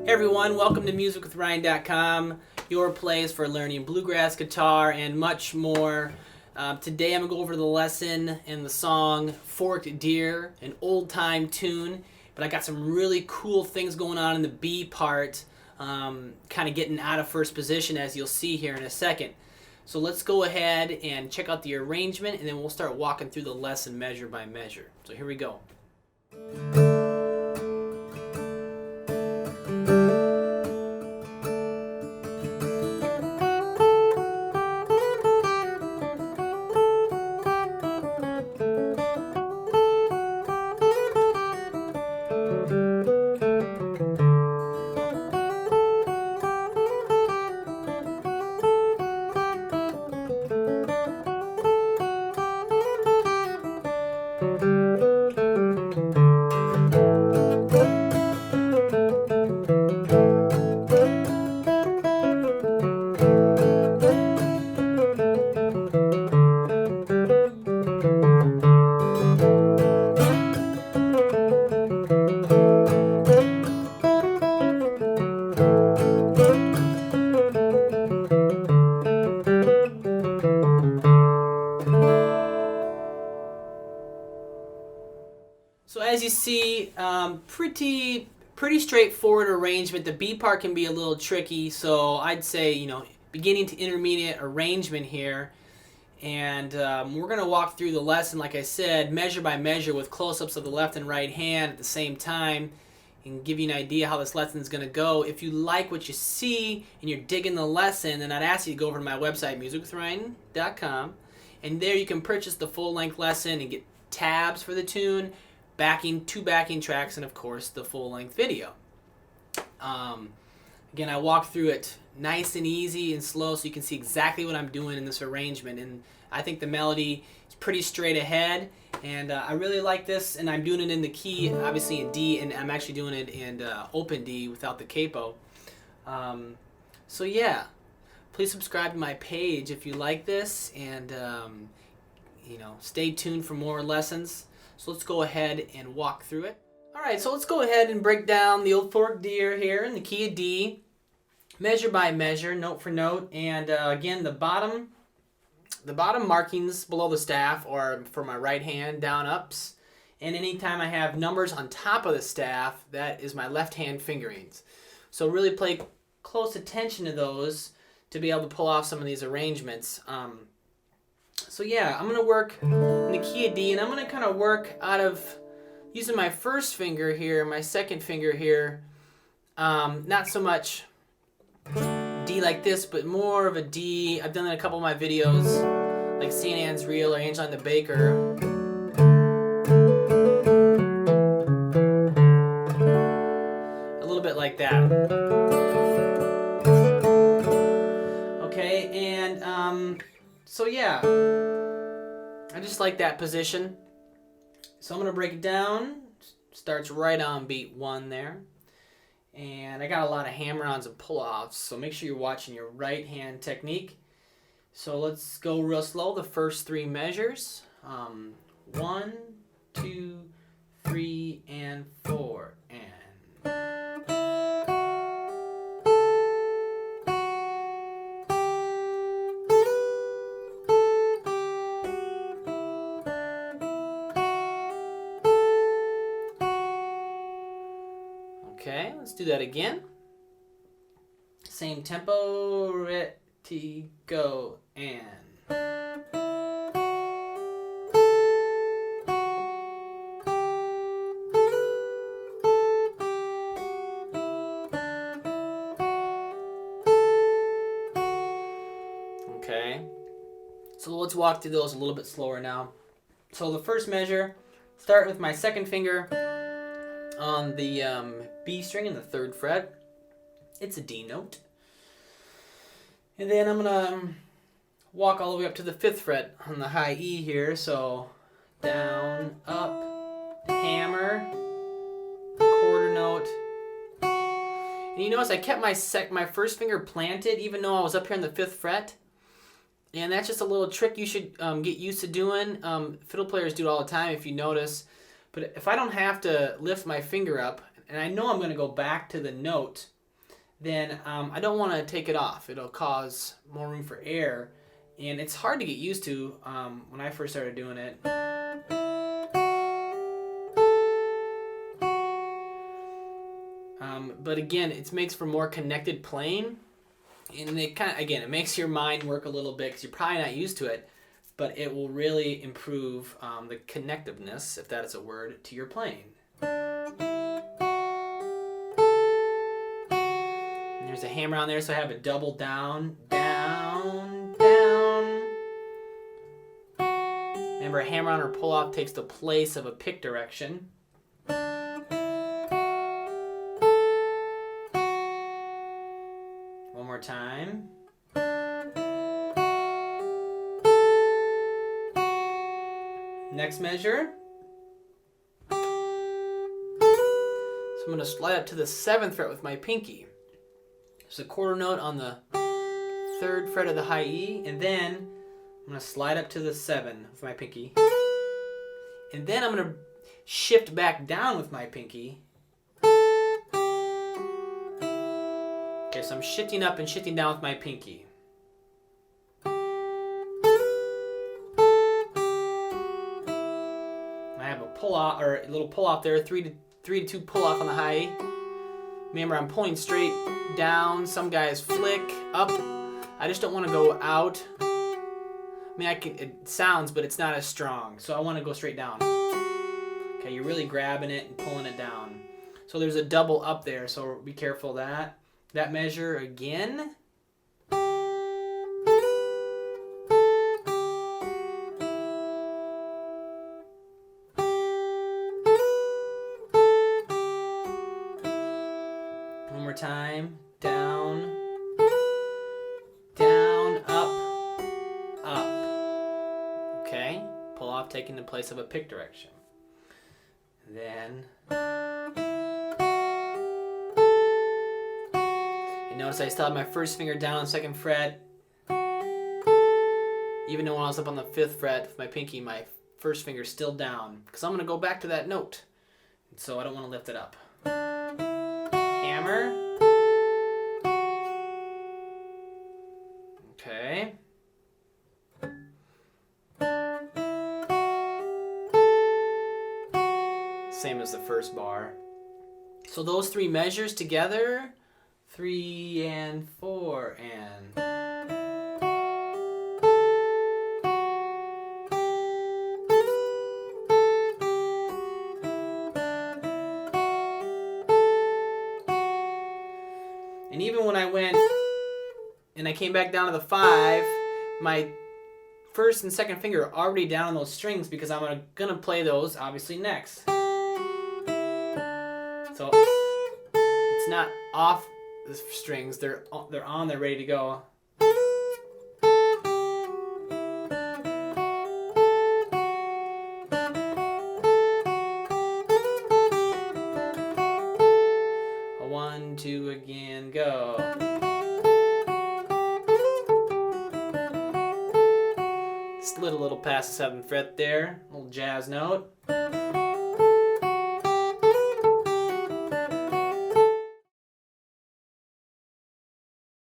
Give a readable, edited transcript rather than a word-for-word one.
Hey everyone, welcome to musicwithryan.com, your place for learning bluegrass guitar and much more. Today I'm going to go over the lesson and the song Forked Deer, an old time tune, but I got some really cool things going on in the B part, kind of getting out of first position as you'll see here in a second. So let's go ahead and check out the arrangement and then we'll start walking through the lesson measure by measure. So here we go. So as you see, pretty straightforward arrangement. The B part can be a little tricky, so I'd say, beginning to intermediate arrangement here. And we're going to walk through the lesson, like I said, measure by measure with close-ups of the left and right hand at the same time and give you an idea how this lesson is going to go. If you like what you see and you're digging the lesson, then I'd ask you to go over to my website, musicwithryan.com, and there you can purchase the full-length lesson and get tabs for the tune, two backing tracks, and of course the full-length video. Again, I walk through it nice and easy and slow so you can see exactly what I'm doing in this arrangement, and I think the melody is pretty straight ahead, and I really like this, and I'm doing it in the key, obviously in D, and I'm actually doing it in open D without the capo. So yeah, please subscribe to my page if you like this, and stay tuned for more lessons. So let's go ahead and walk through it. Alright, so let's go ahead and break down the old forked deer here in the key of D, measure by measure, note for note, and again the bottom markings below the staff are for my right hand down ups, and anytime I have numbers on top of the staff, that is my left hand fingerings. So really pay close attention to those to be able to pull off some of these arrangements. So yeah, I'm going to work in the key of D, and I'm going to kind of work out of using my first finger here, my second finger here, not so much D like this, but more of a D. I've done that in a couple of my videos, like St. Anne's Reel or Angeline the Baker. A little bit like that. Okay, and so yeah, I just like that position. So I'm going to break it down. Starts right on beat 1 there. And I got a lot of hammer-ons and pull-offs, so make sure you're watching your right hand technique. So let's go real slow, the first 3 measures. 1, 2, 3, and 4. And okay, let's do that again. Same tempo, ready, go, and. Okay, so let's walk through those a little bit slower now. So the first measure, start with my second finger on the B string in the 3rd fret. It's a D note. And then I'm going to walk all the way up to the 5th fret on the high E here. So down, up, hammer, quarter note. And you notice I kept my first finger planted even though I was up here on the 5th fret. And that's just a little trick you should get used to doing. Fiddle players do it all the time if you notice. But if I don't have to lift my finger up, and I know I'm going to go back to the note then I don't want to take it off. It'll cause more room for air, and it's hard to get used to when I first started doing it. But again, it makes for more connected playing, and it makes your mind work a little bit because you're probably not used to it, but it will really improve the connectiveness, if that is a word, to your playing. And there's a hammer on there, so I have a double down, down, down. Remember, a hammer on or pull off takes the place of a pick direction. One more time. Next measure. So I'm going to slide up to the 7th fret with my pinky. There's a quarter note on the 3rd fret of the high E, and then I'm going to slide up to the 7 with my pinky. And then I'm going to shift back down with my pinky. Okay, so I'm shifting up and shifting down with my pinky. I have a pull off, or a little pull off there, 3 to 2 pull off on the high E. Remember, I'm pulling straight down. Some guys flick up. I just don't want to go out. I mean, it sounds, but it's not as strong. So I want to go straight down. Okay, you're really grabbing it and pulling it down. So there's a double up there, so be careful of that. That measure again. One more time. Down, down, up, up. Okay, pull off taking the place of a pick direction. And then notice I still have my first finger down on the 2nd fret. Even though when I was up on the 5th fret with my pinky, my first finger's still down. Because I'm going to go back to that note. So I don't want to lift it up. Hammer. Okay. Same as the first bar. So those 3 measures together, 3 and 4 and. And even when I went and I came back down to the 5, my 1st and 2nd finger are already down on those strings because I'm gonna play those obviously next. So it's not off the strings, they're on, they're ready to go. A 1, 2 again, go. Slid a little past the 7th fret there, little jazz note.